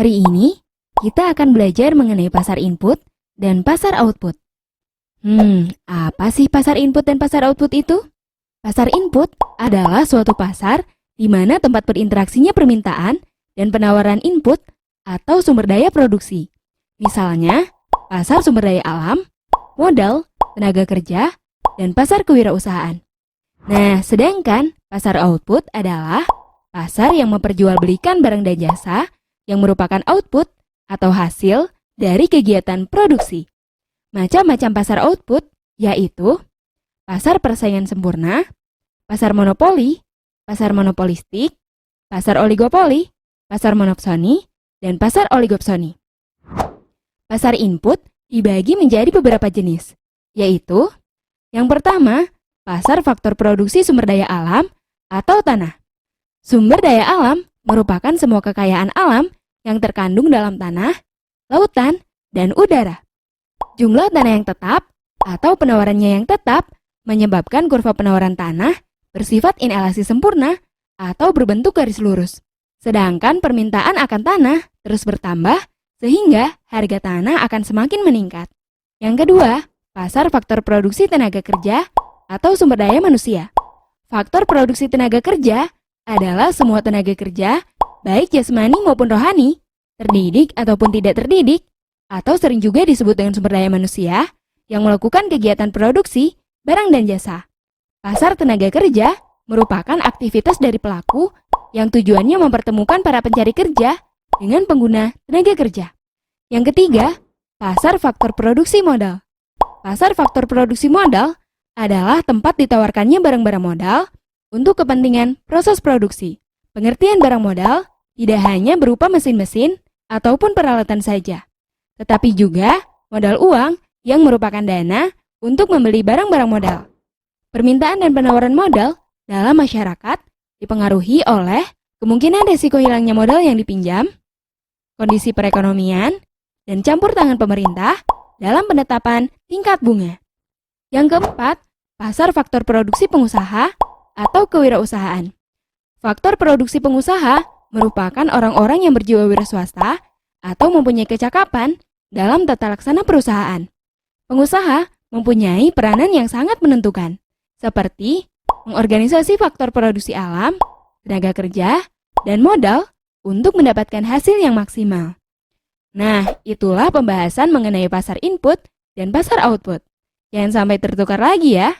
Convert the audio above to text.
Hari ini, kita akan belajar mengenai pasar input dan pasar output. Apa sih pasar input dan pasar output itu? Pasar input adalah suatu pasar di mana tempat berinteraksinya permintaan dan penawaran input atau sumber daya produksi. Misalnya, pasar sumber daya alam, modal, tenaga kerja, dan pasar kewirausahaan. Nah, sedangkan pasar output adalah pasar yang memperjualbelikan barang dan jasa yang merupakan output atau hasil dari kegiatan produksi. Macam-macam pasar output yaitu pasar persaingan sempurna, pasar monopoli, pasar monopolistik, pasar oligopoli, pasar monopsoni, dan pasar oligopsoni. Pasar input dibagi menjadi beberapa jenis, yaitu yang pertama, pasar faktor produksi sumber daya alam atau tanah. Sumber daya alam merupakan semua kekayaan alam yang terkandung dalam tanah, lautan, dan udara. Jumlah tanah yang tetap atau penawarannya yang tetap menyebabkan kurva penawaran tanah bersifat inelasi sempurna atau berbentuk garis lurus. Sedangkan permintaan akan tanah terus bertambah sehingga harga tanah akan semakin meningkat. Yang kedua, pasar faktor produksi tenaga kerja atau sumber daya manusia. Faktor produksi tenaga kerja adalah semua tenaga kerja, baik jasmani maupun rohani, terdidik ataupun tidak terdidik, atau sering juga disebut dengan sumber daya manusia yang melakukan kegiatan produksi barang dan jasa. Pasar tenaga kerja merupakan aktivitas dari pelaku yang tujuannya mempertemukan para pencari kerja dengan pengguna tenaga kerja. Yang ketiga, pasar faktor produksi modal. Pasar faktor produksi modal adalah tempat ditawarkannya barang-barang modal untuk kepentingan proses produksi. Pengertian barang modal tidak hanya berupa mesin-mesin ataupun peralatan saja, tetapi juga modal uang yang merupakan dana untuk membeli barang-barang modal. Permintaan dan penawaran modal dalam masyarakat dipengaruhi oleh kemungkinan risiko hilangnya modal yang dipinjam, kondisi perekonomian, dan campur tangan pemerintah dalam penetapan tingkat bunga. Yang keempat, pasar faktor produksi pengusaha atau kewirausahaan. Faktor produksi pengusaha merupakan orang-orang yang berjiwa wira swasta atau mempunyai kecakapan dalam tata laksana perusahaan. Pengusaha mempunyai peranan yang sangat menentukan, seperti mengorganisasi faktor produksi alam, tenaga kerja, dan modal untuk mendapatkan hasil yang maksimal. Nah, itulah pembahasan mengenai pasar input dan pasar output. Jangan sampai tertukar lagi ya.